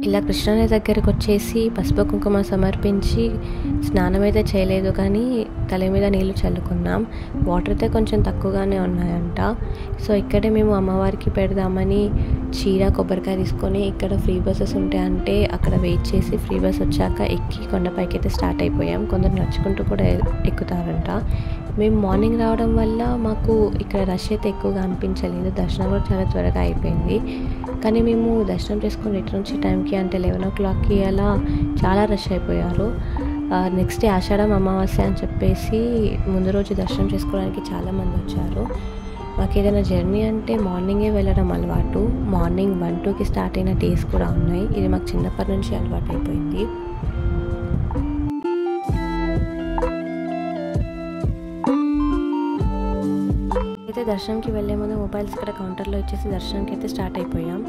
ఇలా కృష్ణానది దగ్గరకొచ్చేసి పసుపు, కుంకుమ సమర్పించి స్నానమైతే చేయలేదు కానీ తల మీద నీళ్లు చల్లుకున్నాం. వాటర్ అయితే కొంచెం తక్కువగానే ఉన్నాయంట. సో ఇక్కడే మేము అమ్మవారికి పెడదామని చీర, కొబ్బరికాయ తీసుకొని ఇక్కడ ఫ్రీ బస్సెస్ ఉంటాయంటే అక్కడ వెయిట్ చేసి ఫ్రీ బస్ వచ్చాక ఎక్కి కొండపైకి అయితే స్టార్ట్ అయిపోయాం. కొందరు నడుచుకుంటూ కూడా ఎక్కుతారంట. మేము మార్నింగ్ రావడం వల్ల మాకు ఇక్కడ రష్ అయితే ఎక్కువగా అనిపించలేదు. దర్శనం కూడా చాలా త్వరగా అయిపోయింది. కానీ మేము దర్శనం చేసుకొని రిటర్న్ వచ్చే టైంకి అంటే 11 అలా చాలా రష్ అయిపోయారు. నెక్స్ట్ డే ఆషాఢం అమావాస్య అని చెప్పేసి ముందు రోజు దర్శనం చేసుకోవడానికి చాలామంది వచ్చారు. మాకు ఏదైనా జర్నీ అంటే మార్నింగే వెళ్ళడం అలవాటు. మార్నింగ్ 1-2కి స్టార్ట్ అయిన డేస్ కూడా ఉన్నాయి. ఇది మాకు చిన్నప్పటి నుంచి అలవాటు అయిపోయింది. అయితే దర్శనంకి వెళ్ళే ముందు మొబైల్స్ ఇక్కడ కౌంటర్లో ఇచ్చేసి దర్శనంకి అయితే స్టార్ట్ అయిపోయాం.